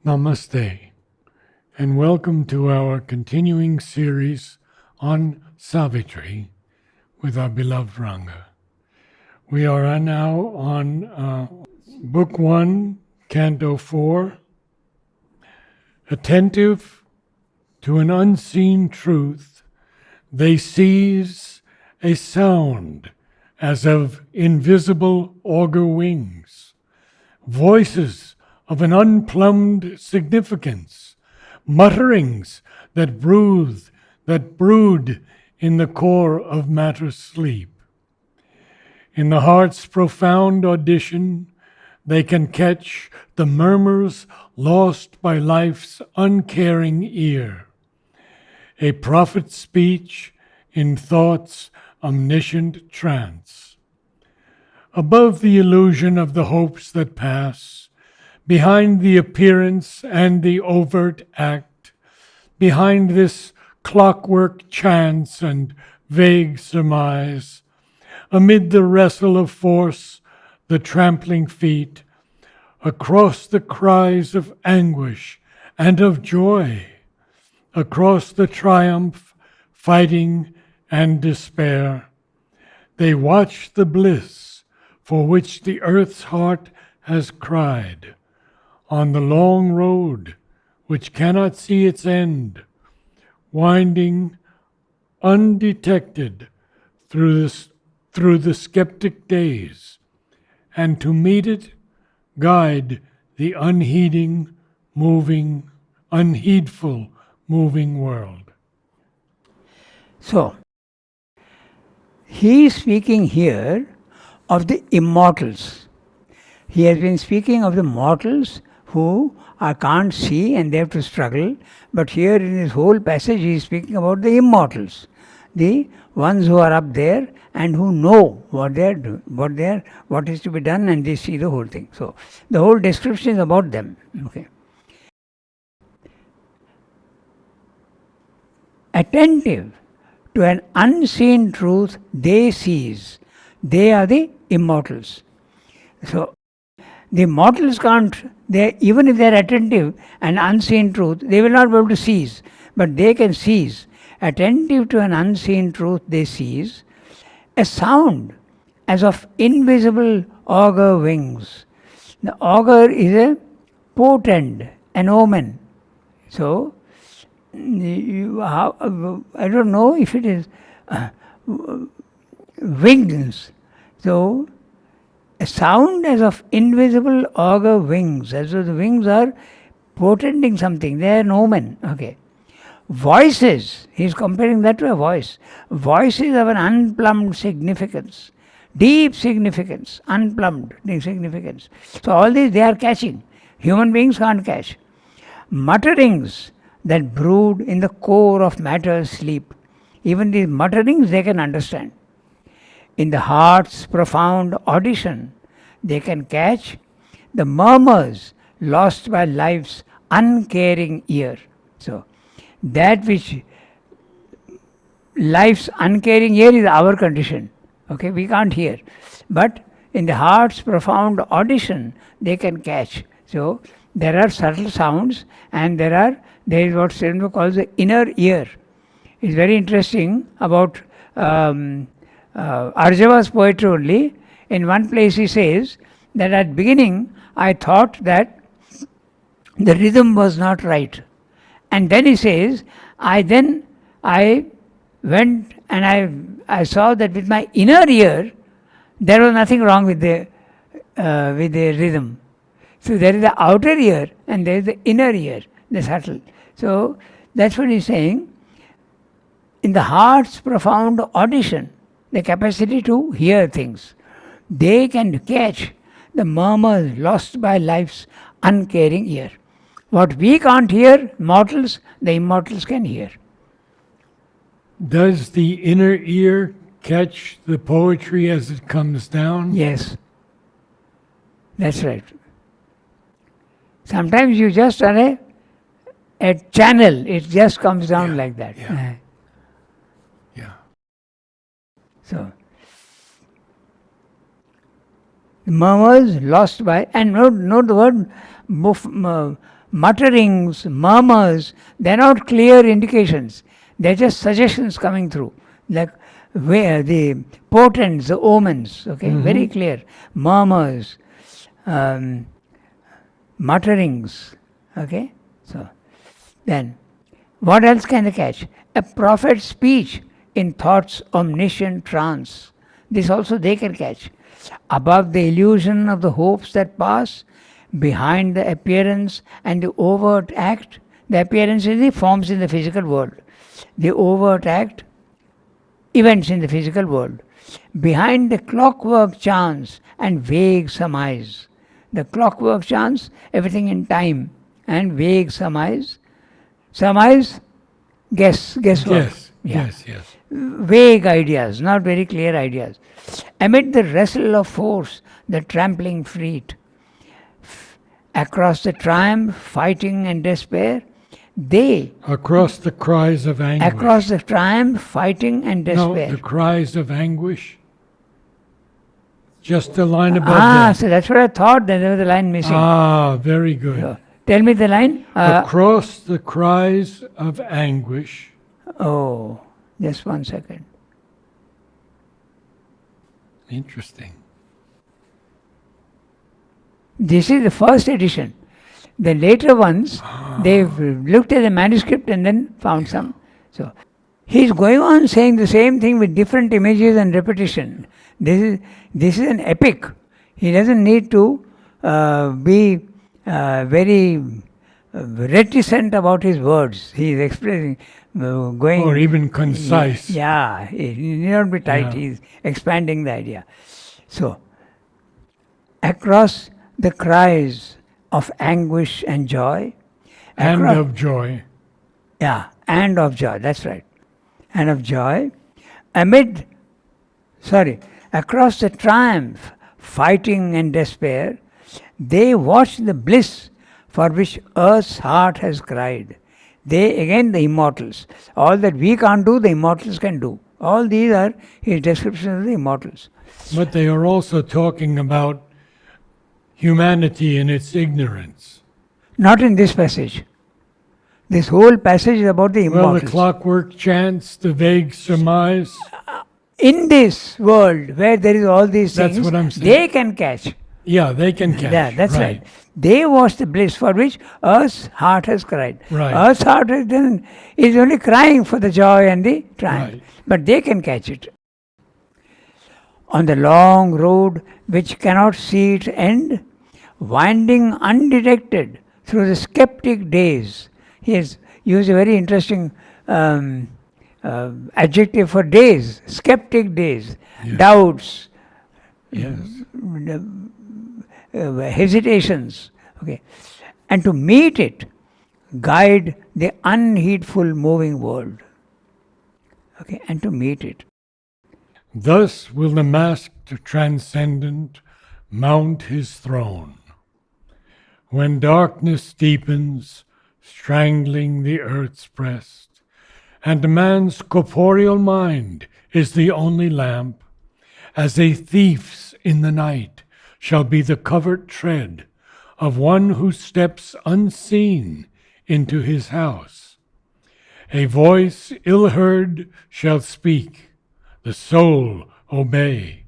Namaste, and welcome to our continuing series on Savitri with our beloved Ranga. We are now on Book 1, Canto 4, attentive to an unseen truth, they seize a sound as of invisible augur wings, voices of an unplumbed significance, mutterings that brood in the core of matter sleep. In the heart's profound audition, they can catch the murmurs lost by life's uncaring ear, a prophet's speech in thought's omniscient trance. Above the illusion of the hopes that pass, behind the appearance and the overt act, behind this clockwork chance and vague surmise, amid the wrestle of force, the trampling feet, across the cries of anguish and of joy, across the triumph, fighting, and despair, they watch the bliss for which the earth's heart has cried, on the long road which cannot see its end, winding undetected through the skeptic days, and to meet it, guide the unheedful, moving world. So, he is speaking here of the immortals. He has been speaking of the mortals who can't see and they have to struggle. But here in this whole passage he is speaking about the immortals, the ones who are up there and who know what is to be done, and they see the whole thing. So the whole description is about them. Okay. Attentive to an unseen truth they seize. They are the immortals. So the mortals can't, even if they are attentive and unseen truth, they will not be able to seize. But they can seize. Attentive to an unseen truth, they seize a sound as of invisible augur wings. The augur is a portend, an omen. So, I don't know if it is wings. So, a sound as of invisible augur wings, as though the wings are portending something, they are an omen. Okay. Voices, he is comparing that to a voice. Voices of an unplumbed significance, deep significance, unplumbed significance. So all these they are catching. Human beings can't catch. Mutterings that brood in the core of matter's sleep. Even these mutterings they can understand. In the heart's profound audition, they can catch the murmurs lost by life's uncaring ear. So, that which life's uncaring ear is our condition. Okay, we can't hear. But in the heart's profound audition, they can catch. So, there are subtle sounds, and there is what Srinivas calls the inner ear. It's very interesting about Arjava's poetry only. In one place he says that at beginning I thought that the rhythm was not right. And then he says, I went and I saw that with my inner ear there was nothing wrong with the rhythm. So there is the outer ear and there is the inner ear, the subtle. So that's what he's saying. In the heart's profound audition, the capacity to hear things, they can catch the murmurs lost by life's uncaring ear. What we can't hear, mortals, the immortals can hear. Does the inner ear catch the poetry as it comes down? Yes, that's right. Sometimes you just are a channel, it just comes down like that. Yeah. So, murmurs lost by, and note the word mutterings, murmurs, they're not clear indications. They're just suggestions coming through. Like where the portents, the omens, okay, very clear. Murmurs, mutterings, okay. So then, what else can they catch? A prophet's speech in thought's omniscient trance. This also they can catch. Above the illusion of the hopes that pass, behind the appearance and the overt act, the appearance is the forms in the physical world. The overt act, events in the physical world. Behind the clockwork chance and vague surmise. The clockwork chance, everything in time, and vague surmise. Surmise, guesswork. Yes, Yeah. yes. Vague ideas, not very clear ideas. Amid the wrestle of force, the trampling feet, across the triumph, fighting and despair, they, Across the cries of anguish. across the triumph, fighting and despair. No, the cries of anguish. Just a line above So that's what I thought, that there was a line missing. Very good. So, tell me the line. Across the cries of anguish. Oh, just 1 second. Interesting. This is the first edition. The later ones, they've looked at the manuscript and then found some. So he's going on saying the same thing with different images and repetition. This is an epic. He doesn't need to be very reticent about his words. He is expressing, going. Or even concise. Yeah, he need not be tight. Yeah. He's expanding the idea. So, across the cries of anguish and joy. And across- of joy. Yeah, and of joy, that's right. And of joy. Across the triumph, fighting and despair, they watch the bliss for which earth's heart has cried. They, again, the immortals. All that we can't do, the immortals can do. All these are his descriptions of the immortals. But they are also talking about humanity in its ignorance. Not in this passage. This whole passage is about the Well, immortals. the clockwork chants, the vague surmise. In this world where there is all these That's things, what I'm saying. they can catch. Yeah, they can catch. Yeah, that's right. They watch the bliss for which earth's heart has cried. Right. Earth's heart is only crying for the joy and the triumph. Right. But they can catch it. On the long road which cannot see its end, winding undetected through the skeptic days. He has used a very interesting adjective for days, skeptic days, Yes. doubts, Yes. hesitations. Okay, and to meet it, guide the unheedful moving world. Okay, and to meet it. Thus will the masked transcendent mount his throne. When darkness deepens, strangling the earth's breast, and man's corporeal mind is the only lamp, as a thief's in the night shall be the covert tread of one who steps unseen into his house. A voice ill heard shall speak, the soul obey.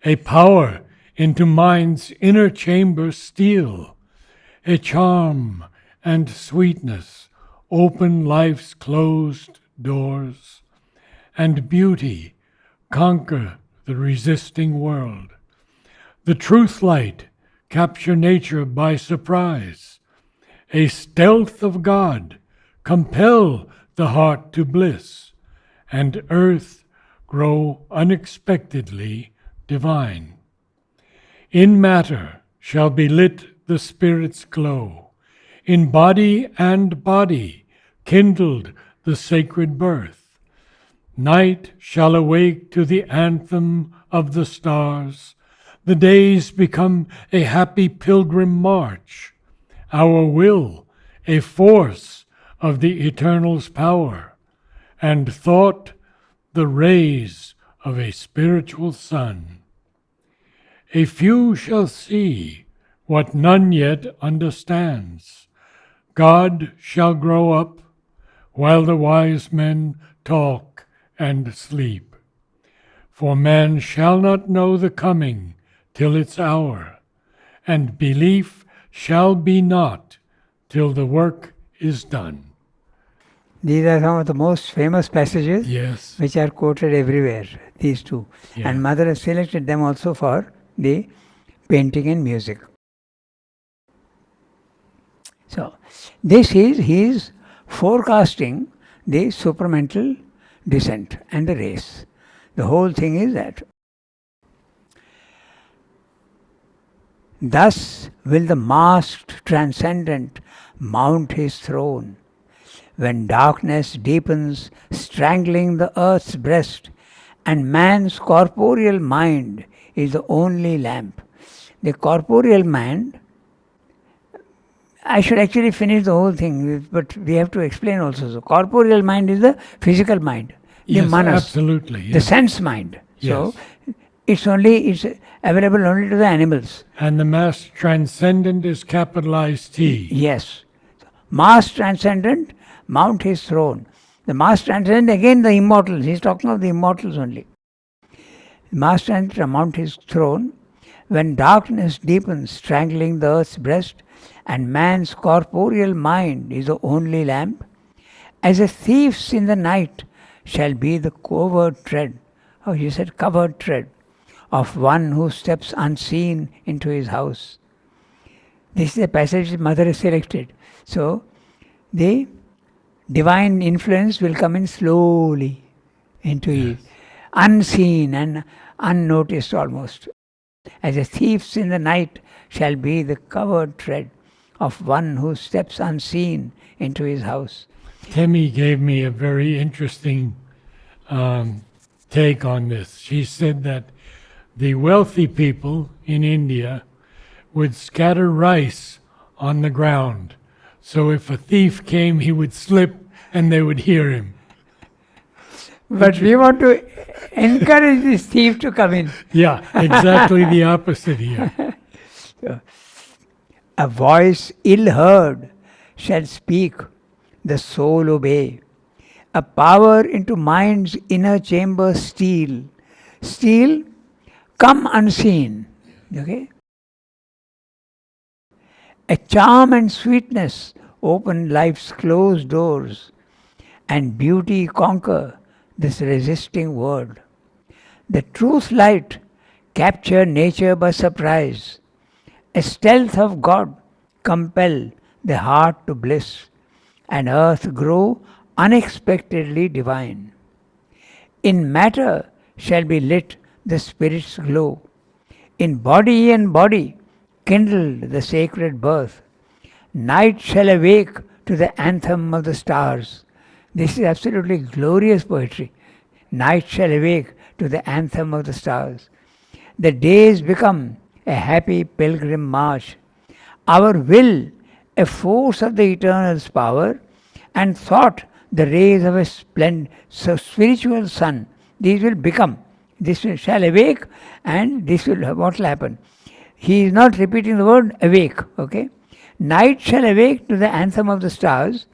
A power into mind's inner chamber steal. A charm and sweetness open life's closed doors, and beauty conquer the resisting world. The truth light capture nature by surprise. A stealth of God compel the heart to bliss, and earth grow unexpectedly divine. In matter shall be lit the Spirit's glow, in body and body kindled the sacred birth. Night shall awake to the anthem of the stars, the days become a happy pilgrim march, our will a force of the Eternal's power, and thought the rays of a spiritual sun. A few shall see what none yet understands, God shall grow up while the wise men talk and sleep. For man shall not know the coming till its hour, and belief shall be not till the work is done. These are some of the most famous passages Yes. which are quoted everywhere, these two. Yeah. And Mother has selected them also for the painting and music. So, this is his forecasting the supramental descent and the race. The whole thing is that. Thus will the masked transcendent mount his throne, when darkness deepens, strangling the earth's breast, and man's corporeal mind is the only lamp. The corporeal mind, I should actually finish the whole thing, but we have to explain also. So, corporeal mind is the physical mind, the Yes, manas, absolutely. the Yes. sense mind. So, Yes. it's available only to the animals. And the mass transcendent is capitalized T. Yes. Mass transcendent, mount his throne. The mass transcendent, again the immortals. He's talking of the immortals only. Mass transcendent, mount his throne, when darkness deepens, strangling the earth's breast, and man's corporeal mind is the only lamp, as a thief's in the night shall be the covert tread. Oh, you said covered tread of one who steps unseen into his house. This is a passage Mother has selected. So, the divine influence will come in slowly into his, unseen and unnoticed almost. As a thief's in the night shall be the covered tread of one who steps unseen into his house. Temi gave me a very interesting take on this. She said that the wealthy people in India would scatter rice on the ground. So if a thief came, he would slip and they would hear him. But we want to encourage this thief to come in. Yeah, exactly the opposite here. A voice ill heard shall speak, the soul obey. A power into mind's inner chamber steal. Steal, come unseen. Okay? A charm and sweetness open life's closed doors, and beauty conquer this resisting world. The truth light capture nature by surprise. A stealth of God compel the heart to bliss, and earth grow unexpectedly divine. In matter shall be lit the spirit's glow. In body and body kindled the sacred birth. Night shall awake to the anthem of the stars. This is absolutely glorious poetry. Night shall awake to the anthem of the stars. The days become a happy pilgrim march. Our will, a force of the eternal's power, and thought, the rays of a spiritual sun. These will become. This shall awake, and this will, what will happen? He is not repeating the word awake, okay? Night shall awake to the anthem of the stars.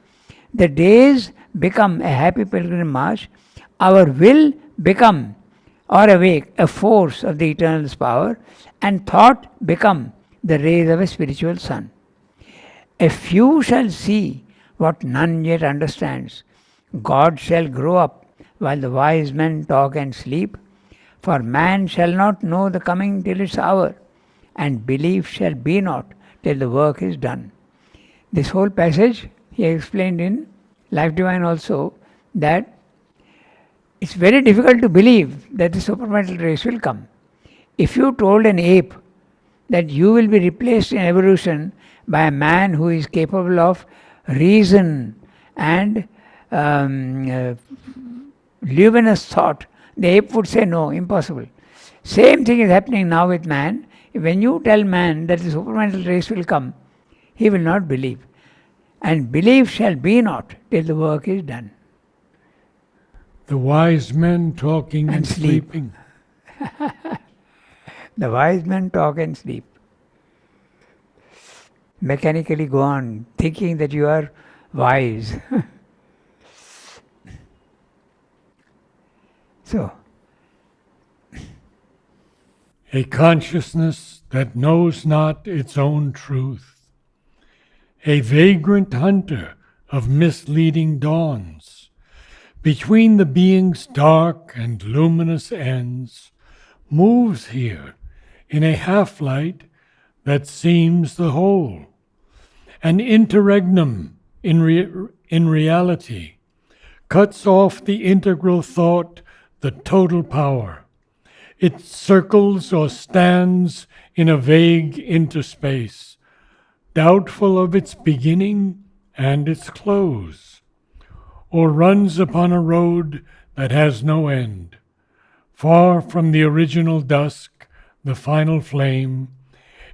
The days become a happy pilgrim march. Our will become, or awake, a force of the eternal's power, and thought become the rays of a spiritual sun. A few shall see what none yet understands. God shall grow up while the wise men talk and sleep. For man shall not know the coming till its hour, and belief shall be not till the work is done. This whole passage he explained in Life Divine also, that it's very difficult to believe that the supramental race will come. If you told an ape that you will be replaced in evolution by a man who is capable of reason and luminous thought, the ape would say no, impossible. Same thing is happening now with man. When you tell man that the supramental race will come, he will not believe. And belief shall be not till the work is done. The wise men talking and sleeping. The wise men talk and sleep. mechanically go on thinking that you are wise. So, A consciousness that knows not its own truth, a vagrant hunter of misleading dawns, between the being's dark and luminous ends, moves here in a half-light that seems the whole, an interregnum in reality, cuts off the integral thought, the total power. It circles or stands in a vague interspace, doubtful of its beginning and its close, or runs upon a road that has no end. Far from the original dusk, the final flame,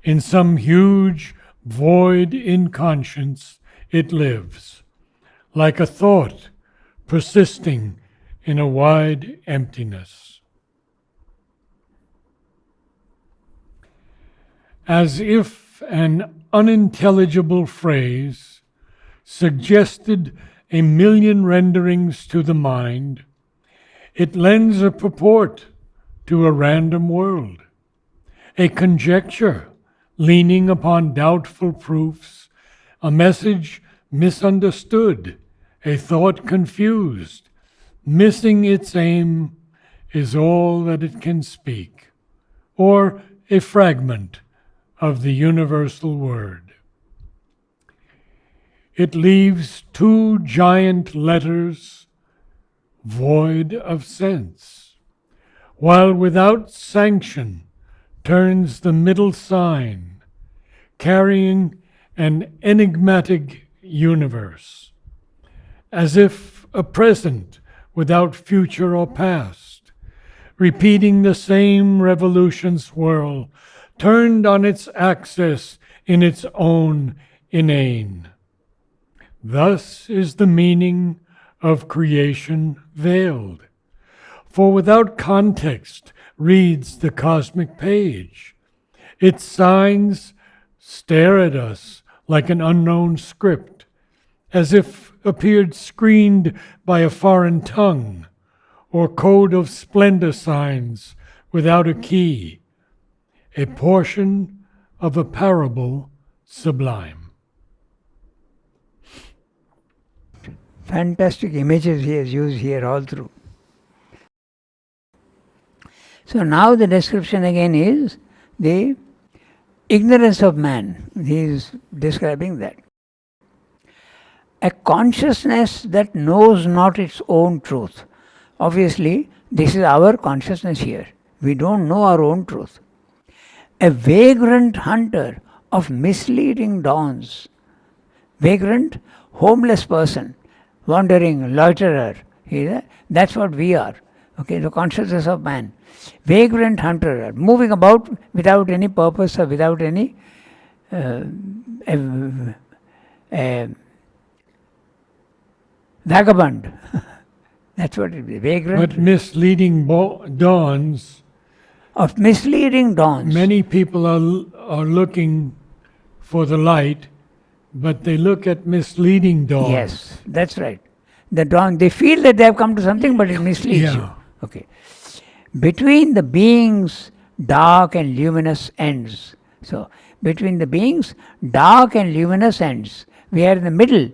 in some huge void in conscience it lives, like a thought persisting in a wide emptiness. As if an unintelligible phrase suggested a million renderings to the mind, it lends a purport to a random world, a conjecture leaning upon doubtful proofs, a message misunderstood, a thought confused, missing its aim is all that it can speak, or a fragment of the universal word. It leaves two giant letters void of sense, while without sanction turns the middle sign, carrying an enigmatic universe, as if a present without future or past, repeating the same revolution's whirl, turned on its axis in its own inane. Thus is the meaning of creation veiled. For without context reads the cosmic page. Its signs stare at us like an unknown script, as if appeared screened by a foreign tongue, or code of splendor signs without a key, a portion of a parable sublime. fantastic images he has used here all through. So now the description again is the ignorance of man. He is describing that. A consciousness that knows not its own truth. Obviously, this is our consciousness here. We don't know our own truth. A vagrant hunter of misleading dawns. Vagrant, homeless person, wandering, loiterer. That's what we are. Okay, the consciousness of man. Vagrant hunter, moving about without any purpose or without any vagabond. That's what it is. Vagrant. But misleading dawns. Of misleading dawns. Many people are looking for the light, but they look at misleading dawns. Yes, that's right. The dawn, they feel that they have come to something, but it misleads you. Okay. Between the being's dark and luminous ends. So, between the being's dark and luminous ends, we are in the middle.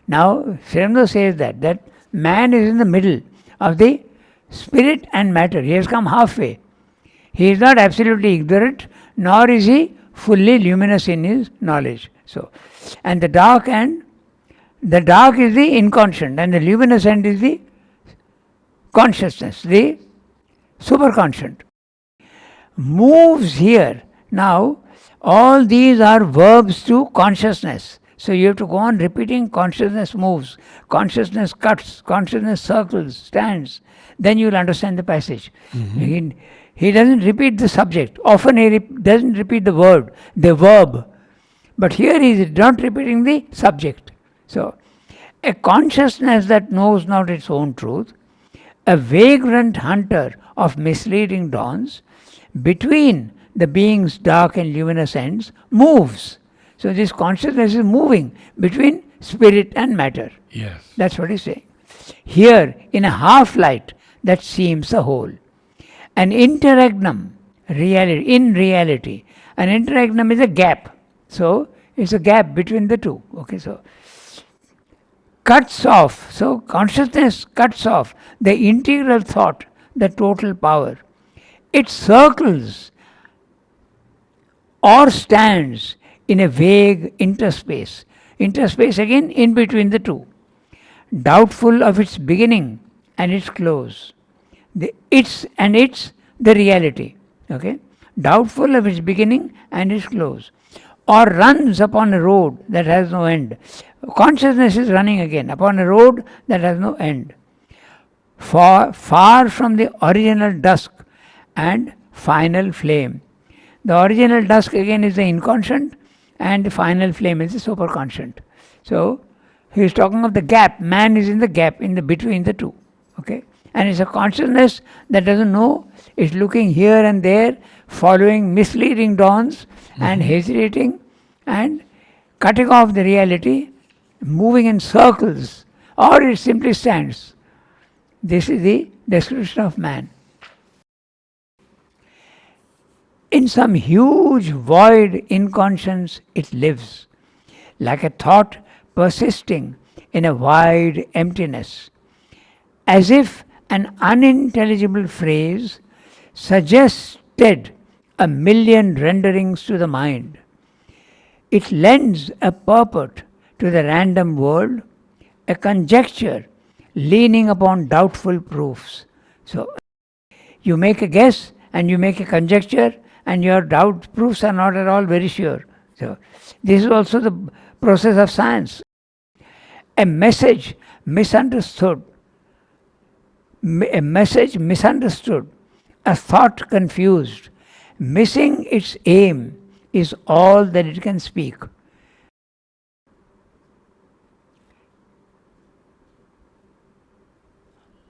Now, Srimno says that man is in the middle of the spirit and matter. He has come halfway. He is not absolutely ignorant, nor is he fully luminous in his knowledge. So, and the dark is the inconscient, and the luminous end is the consciousness, the superconscient. Moves here. Now, all these are verbs to consciousness. So you have to go on repeating consciousness moves, consciousness cuts, consciousness circles, stands. Then you will understand the passage. Mm-hmm. He doesn't repeat the subject. Often he doesn't repeat the word, the verb. But here he is not repeating the subject. So, a consciousness that knows not its own truth, a vagrant hunter of misleading dawns, between the being's dark and luminous ends, moves. So this consciousness is moving between spirit and matter. Yes. That's what he's saying. Here, in a half light that seems a whole. An interregnum, in reality, an interregnum is a gap. So it's a gap between the two. Okay, so cuts off. So consciousness cuts off the integral thought, the total power. It circles or stands in a vague interspace. Interspace again in between the two. Doubtful of its beginning and its close. It's the reality. Okay? Doubtful of its beginning and its close. Or runs upon a road that has no end. Consciousness is running again upon a road that has no end. Far from the original dusk and final flame. The original dusk again is the inconscient, and the final flame is the superconscient. So he is talking of the gap. Man is in the gap in the between the two. Okay? And it's a consciousness that doesn't know. It's looking here and there, following misleading dawns and hesitating and cutting off the reality, moving in circles, or it simply stands. This is the description of man. In some huge void inconscience it lives, like a thought persisting in a wide emptiness, as if an unintelligible phrase suggested a million renderings to the mind. It lends a purport to the random world, a conjecture leaning upon doubtful proofs. So you make a guess and you make a conjecture, and your doubt proofs are not at all very sure. So this is also the process of science. A message misunderstood, a thought confused, missing its aim is all that it can speak.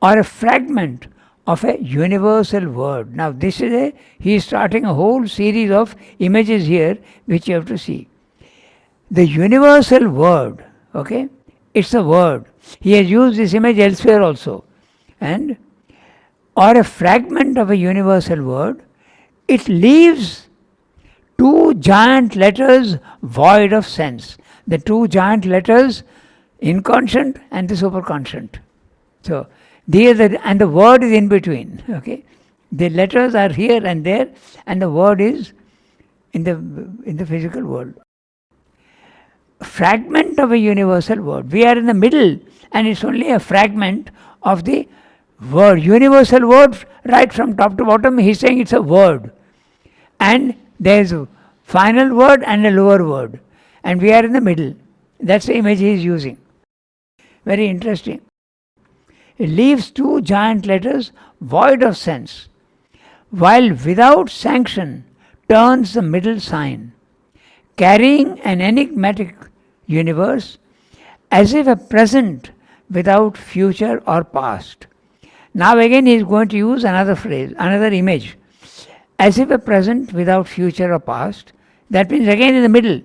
Or a fragment of a universal word. Now he is starting a whole series of images here which you have to see. The universal word, okay, it's a word. He has used this image elsewhere also. And or a fragment of a universal word, it leaves two giant letters void of sense. The two giant letters, inconscient and the superconscient. So and the word is in between. Okay, the letters are here and there, and the word is in the physical world. Fragment of a universal word. We are in the middle, and it's only a fragment of the word. Universal word, right from top to bottom. He's saying it's a word, and there's a final word and a lower word, and we are in the middle. That's the image he is using. Very interesting. It leaves two giant letters void of sense, while without sanction turns the middle sign, carrying an enigmatic universe as if a present without future or past. Now again he is going to use another phrase, another image. As if a present without future or past. That means again in the middle.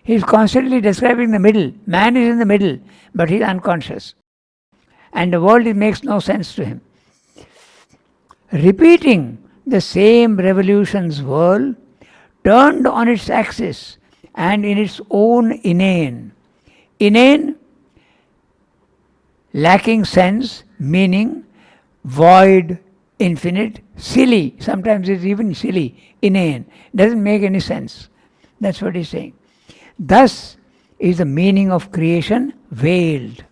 He is constantly describing the middle. Man is in the middle, but he is unconscious. And the world makes no sense to him. Repeating the same revolutions whirl, turned on its axis and in its own inane, lacking sense, meaning, void, infinite, silly. Sometimes it's even silly, inane. Doesn't make any sense. That's what he's saying. Thus is the meaning of creation veiled.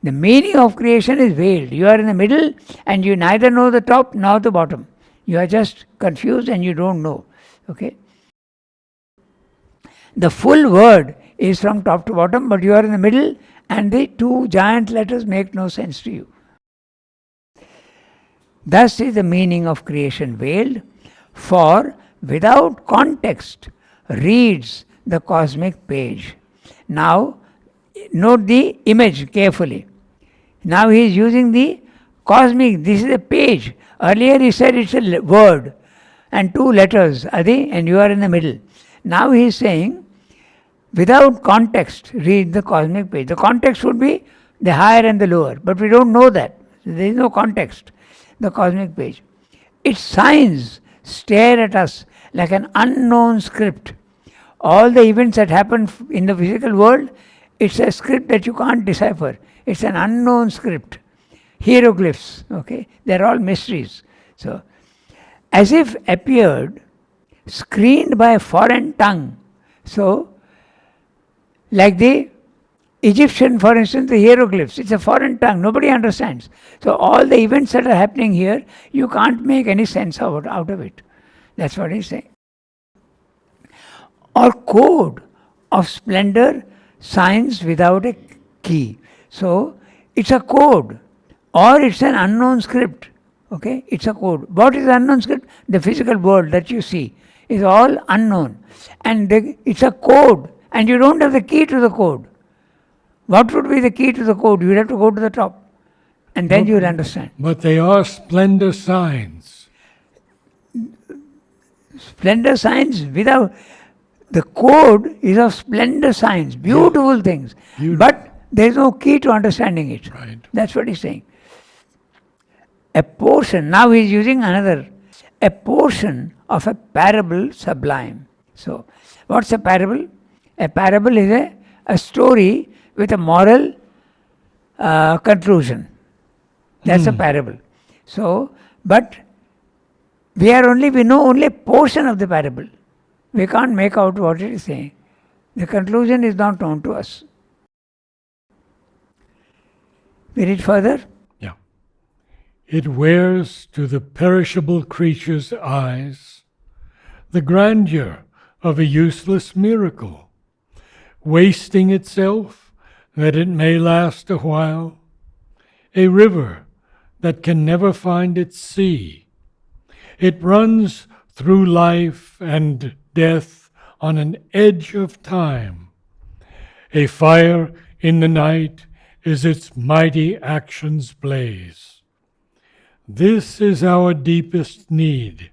The meaning of creation is veiled. You are in the middle and you neither know the top nor the bottom. You are just confused and you don't know. Okay? The full word is from top to bottom, but you are in the middle and the two giant letters make no sense to you. Thus is the meaning of creation veiled, for without context reads the cosmic page. Now, note the image carefully. Now he is using the cosmic, this is a page. Earlier he said it's a word and two letters, Adi, and you are in the middle. Now he is saying without context, read the cosmic page. The context would be the higher and the lower, but we don't know that. There is no context. The cosmic page. Its signs stare at us like an unknown script. All the events that happen in the physical world, it's a script that you can't decipher. It's an unknown script. Hieroglyphs, okay? They're all mysteries. So, as if appeared, screened by a foreign tongue. So, like the Egyptian, for instance, the hieroglyphs, it's a foreign tongue, nobody understands. So, all the events that are happening here, you can't make any sense out of it. That's what he's saying. Or code of splendor, signs without a key. So, it's a code or it's an unknown script. Okay, it's a code. What is the unknown script? The physical world that you see is all unknown. And it's a code and you don't have the key to the code. What would be the key to the code? You have to go to the top and then you will understand. But they are splendor signs. Splendor signs without... The code is of splendor signs, beautiful things. But there is no key to understanding it. Right. That's what he's saying. A portion, now he's using another, a portion of a parable sublime. So, what's a parable? A parable is a story with a moral conclusion. That's a parable. So, but we know only a portion of the parable. We can't make out what it is saying. The conclusion is not known to us. We read further. Yeah. It wears to the perishable creature's eyes the grandeur of a useless miracle, wasting itself that it may last a while, a river that can never find its sea. It runs through life and death on an edge of time. A fire in the night is its mighty action's blaze. This is our deepest need,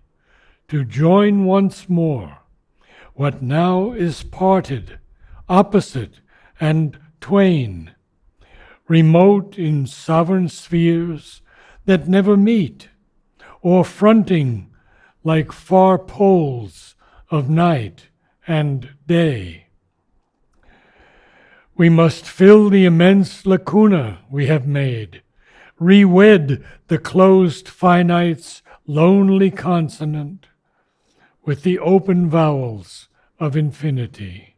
to join once more what now is parted, opposite and twain, remote in sovereign spheres that never meet, or fronting like far poles of night and day. We must fill the immense lacuna we have made, re-wed the closed finite's lonely consonant with the open vowels of infinity.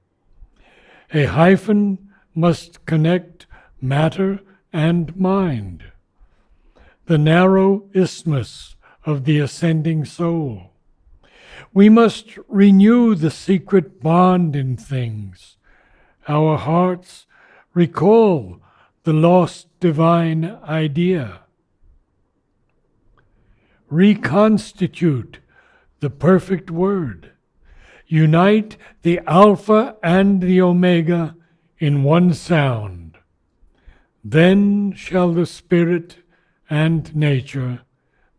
A hyphen must connect matter and mind, the narrow isthmus of the ascending soul. We must renew the secret bond in things. Our hearts recall the lost divine idea. Reconstitute the perfect word. Unite the Alpha and the Omega in one sound. Then shall the Spirit and nature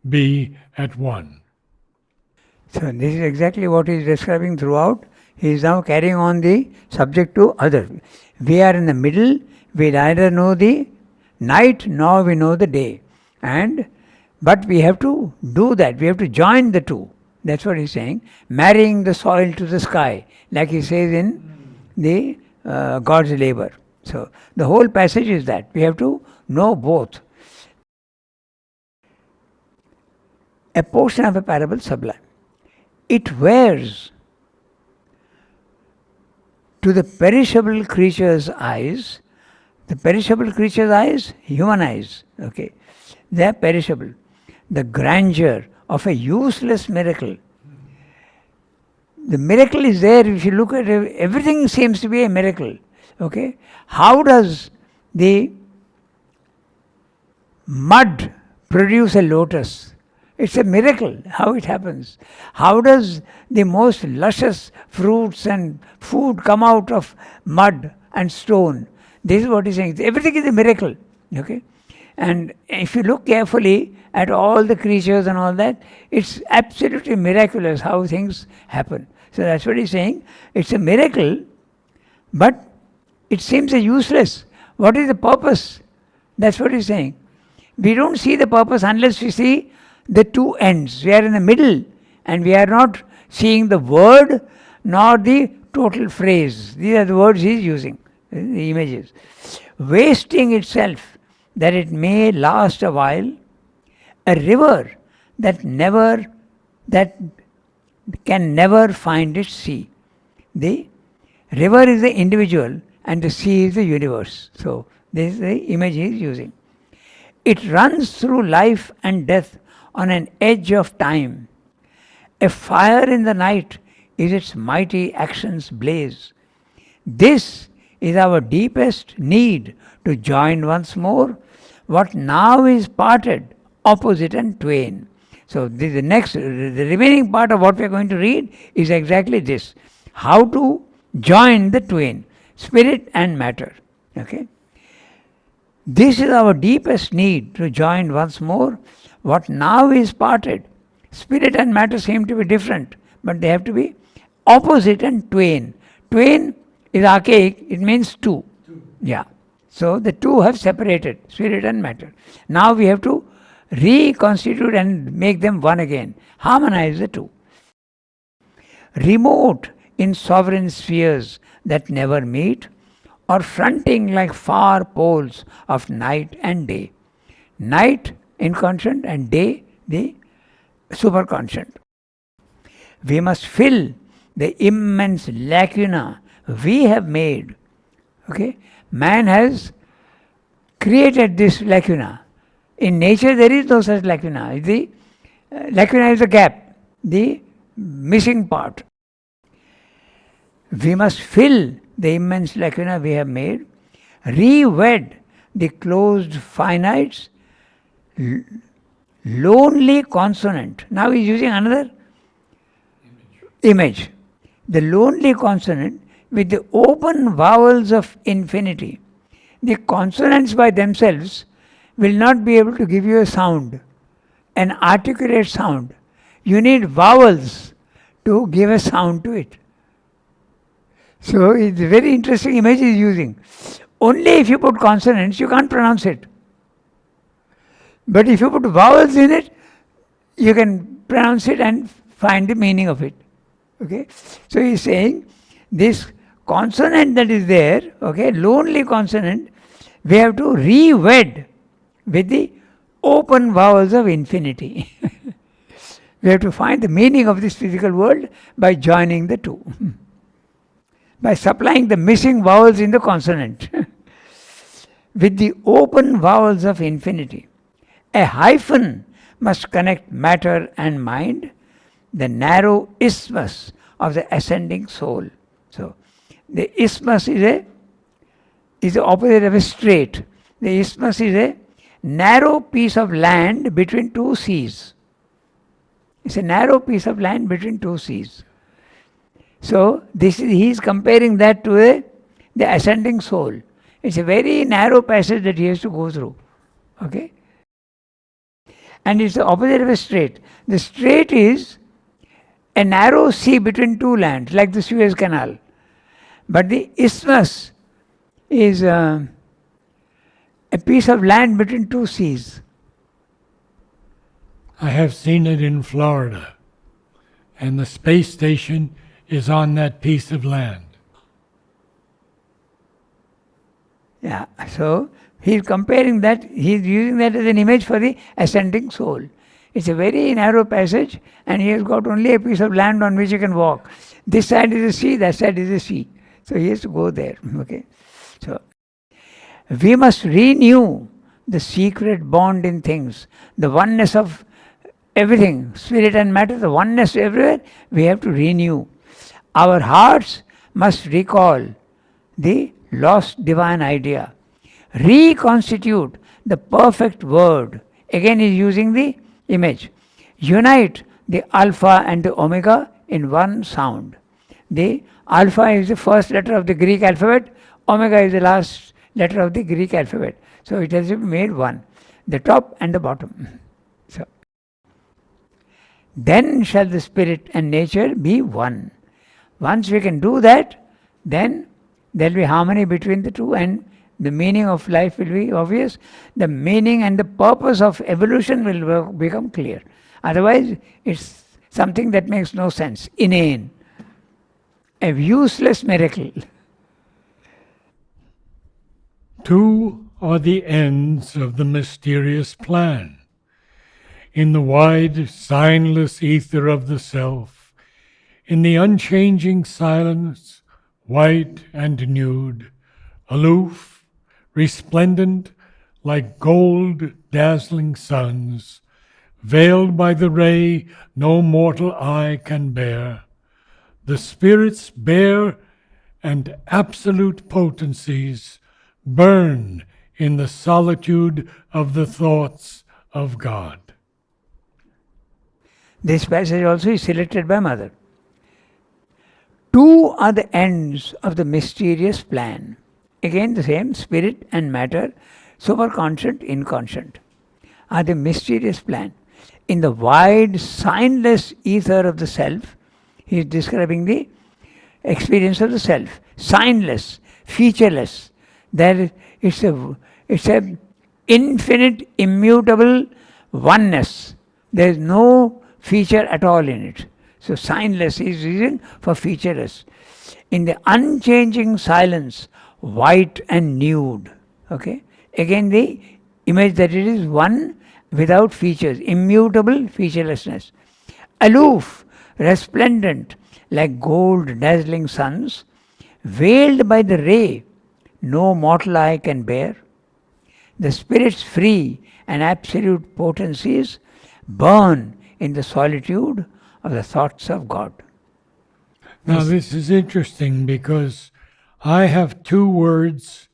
be at one. So this is exactly what he is describing throughout. He is now carrying on the subject to other. We are in the middle. We neither know the night nor we know the day. But we have to do that. We have to join the two. That's what he's saying. Marrying the soil to the sky, like he says in the God's labor. So the whole passage is that. We have to know both. A portion of a parable sublime. It wears to the perishable creature's eyes. The perishable creature's eyes, human eyes, okay, they are perishable. The grandeur of a useless miracle. The miracle is there. If you look at it, everything seems to be a miracle. Okay, how does the mud produce a lotus? It's a miracle how it happens. How does the most luscious fruits and food come out of mud and stone? This is what he's saying. Everything is a miracle. Okay? And if you look carefully at all the creatures and all that, it's absolutely miraculous how things happen. So that's what he's saying. It's a miracle, But it seems useless. What is the purpose? That's what he's saying. We don't see the purpose unless we see the two ends. We are in the middle and we are not seeing the word nor the total phrase. These are the words he is using, the images. Wasting itself that it may last a while, a river that can never find its sea. The river is the individual and the sea is the universe. So this is the image he is using. It runs through life and death on an edge of time. A fire in the night is its mighty action's blaze. This is our deepest need to join once more what now is parted, opposite and twain. So the remaining part of what we are going to read is exactly this. How to join the twain, spirit and matter. Okay? This is our deepest need to join once more what now is parted. Spirit and matter seem to be different, but they have to be opposite and twain. Twain is archaic, it means two. Yeah. So the two have separated, spirit and matter. Now we have to reconstitute and make them one again. Harmonize the two. Remote in sovereign spheres that never meet, or fronting like far poles of night and day. Night inconscient and day the superconscient. We must fill the immense lacuna we have made. Okay? Man has created this lacuna. In nature there is no such lacuna. The lacuna is the gap, the missing part. We must fill the immense lacuna we have made, re-wed the closed finites, lonely consonant. Now he is using another image. The lonely consonant with the open vowels of infinity. The consonants by themselves will not be able to give you a sound, an articulate sound. You need vowels to give a sound to it. So it's a very interesting image he is using. Only if you put consonants, you can't pronounce it. But if you put vowels in it, you can pronounce it and find the meaning of it. Okay? So he is saying this consonant that is there, okay, lonely consonant, we have to re-wed with the open vowels of infinity. We have to find the meaning of this physical world by joining the two. By supplying the missing vowels in the consonant. With the open vowels of infinity. A hyphen must connect matter and mind, the narrow isthmus of the ascending soul. So, the isthmus is the opposite of a strait. The isthmus is a narrow piece of land between two seas. It's a narrow piece of land between two seas. So, he is comparing that to the ascending soul. It's a very narrow passage that he has to go through. Okay? And it's the opposite of a strait. The strait is a narrow sea between two lands, like the Suez Canal. But the isthmus is a piece of land between two seas. I have seen it in Florida, and the space station is on that piece of land. Yeah, so he is comparing that, he is using that as an image for the ascending soul. It's a very narrow passage and he has got only a piece of land on which he can walk. This side is the sea, that side is the sea. So he has to go there. Okay. So we must renew the secret bond in things, the oneness of everything, spirit and matter, the oneness everywhere, we have to renew. Our hearts must recall the lost divine idea, reconstitute the perfect word. Again, he is using the image. Unite the alpha and the omega in one sound. The alpha is the first letter of the Greek alphabet, omega is the last letter of the Greek alphabet. So it has to be made one, the top and the bottom. So then shall the spirit and nature be one. Once we can do that, then There will be harmony between the two, and the meaning of life will be obvious. The meaning and the purpose of evolution will become clear. Otherwise, it's something that makes no sense, inane, a useless miracle. Two are the ends of the mysterious plan. In the wide, signless ether of the self, in the unchanging silence, white and nude, aloof, resplendent like gold dazzling suns, veiled by the ray no mortal eye can bear, the spirits bare and absolute potencies burn in the solitude of the thoughts of God. This passage also is selected by Mother. Two are the ends of the mysterious plan. Again the same, spirit and matter, superconscient, inconscient, are the mysterious plan. In the wide, signless ether of the self, he is describing the experience of the self. Signless, featureless. It's a infinite, immutable oneness. There is no feature at all in it. So signless is reason for featureless. In the unchanging silence, white and nude. Okay? Again the image that it is one without features, immutable featurelessness. Aloof, resplendent, like gold dazzling suns, veiled by the ray no mortal eye can bear. The spirits free and absolute potencies burn in the solitude of the thoughts of God. Now this is interesting because I have two words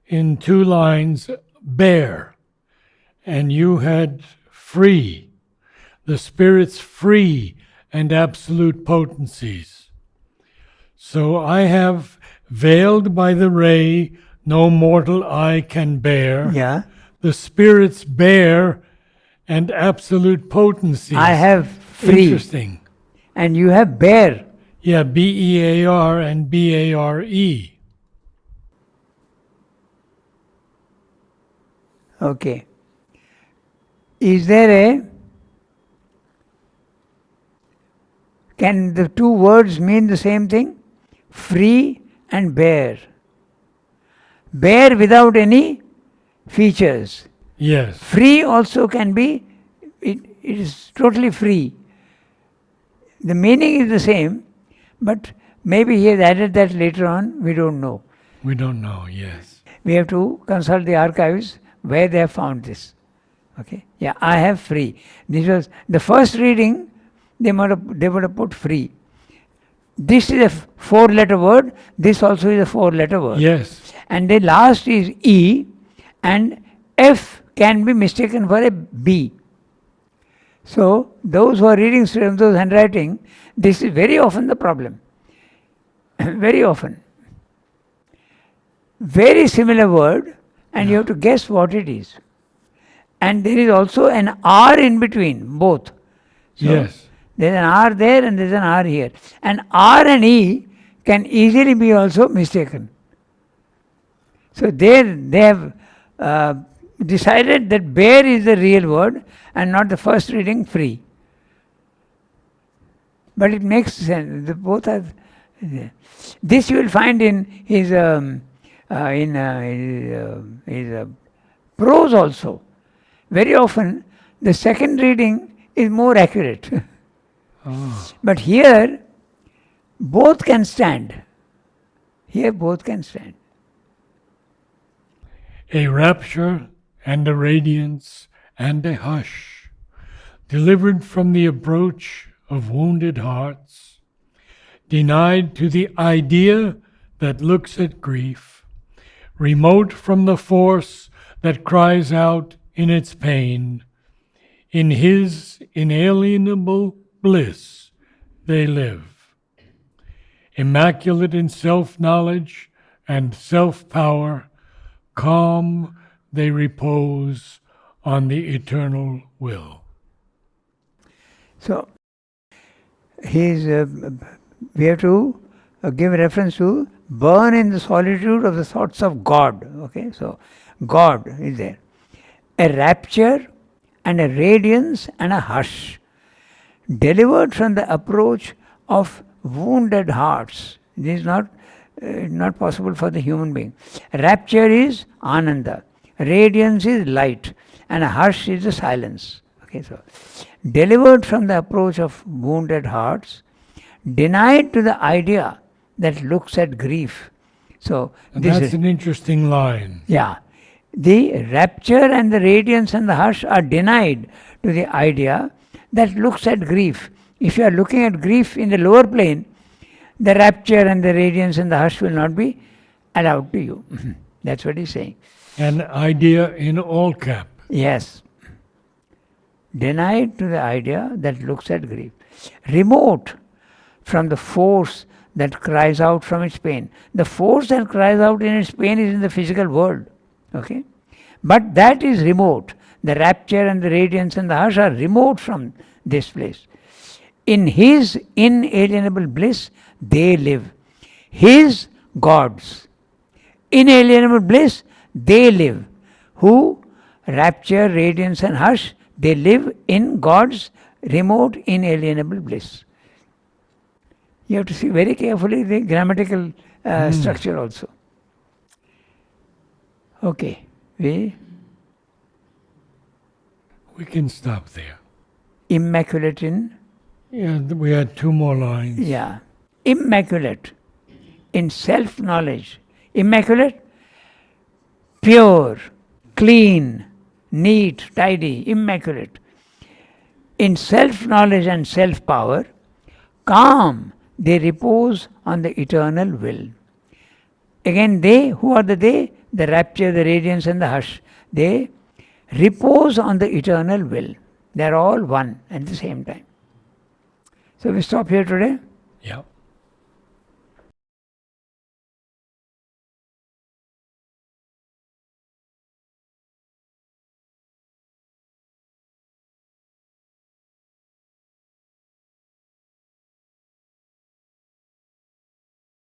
in two lines, bear, and you had free, the spirits free and absolute potencies. So I have veiled by the ray no mortal eye can bear. Yeah. The spirits bear and absolute potencies. I have free. Interesting. And you have bear. Yeah, B-E-A-R and B-A-R-E. Okay. Is there a... Can the two words mean the same thing? Free and bare. Bare without any features. Yes. Free also can be, it is totally free. The meaning is the same, but maybe he has added that later on, we don't know. We don't know, yes. We have to consult the archives where they have found this. Okay? Yeah, I have free. This was the first reading, they would have put free. This is a four-letter word, this also is a four-letter word. Yes. And the last is E, and F can be mistaken for a B. So, those who are reading Sri Aurobindo handwriting, this is very often the problem. Very often. Very similar word, and you have to guess what it is. And there is also an R in between, both. So Yes. there's an R there and there's an R here. And R and E can easily be also mistaken. So they have decided that bare is the real word and not the first reading free. But it makes sense. Both are there. This you will find in his prose also. Very often the second reading is more accurate. Oh. But here both can stand. Here both can stand. A rapture and a radiance and a hush, delivered from the approach of wounded hearts, denied to the idea that looks at grief, remote from the force that cries out in its pain. In his inalienable bliss they live. Immaculate in self-knowledge and self-power, calm they repose on the eternal will. So, we have to give reference to burn in the solitude of the thoughts of God. Okay, so God is there. A rapture and a radiance and a hush, delivered from the approach of wounded hearts. This is not possible for the human being. Rapture is ananda, radiance is light, and a hush is the silence. Okay, so delivered from the approach of wounded hearts, denied to the idea that looks at grief. So And this that's is, an interesting line. yeah, the rapture and the radiance and the hush are denied to the idea that looks at grief. If you are looking at grief in the lower plane, the rapture and the radiance and the hush will not be allowed to you. That's what he's saying. An idea in all cap. Yes. Denied to the idea that looks at grief. Remote from the force that cries out from its pain. The force that cries out in its pain is in the physical world. Okay? But that is remote. The rapture and the radiance and the hush are remote from this place. In his inalienable bliss, they live. His gods. Inalienable bliss, they live. Who? Rapture, radiance, and hush, they live in God's remote, inalienable bliss. You have to see very carefully the grammatical structure also. Okay, we can stop there. immaculate in, Yeah, we had two more lines. yeah, immaculate in self-knowledge. Immaculate, pure, clean, neat, tidy, immaculate. In self-knowledge and self-power, calm, they repose on the eternal will. Again, they, who are the they? The rapture, the radiance, and the hush. They repose on the eternal will. They are all one at the same time. So we stop here today. Yeah.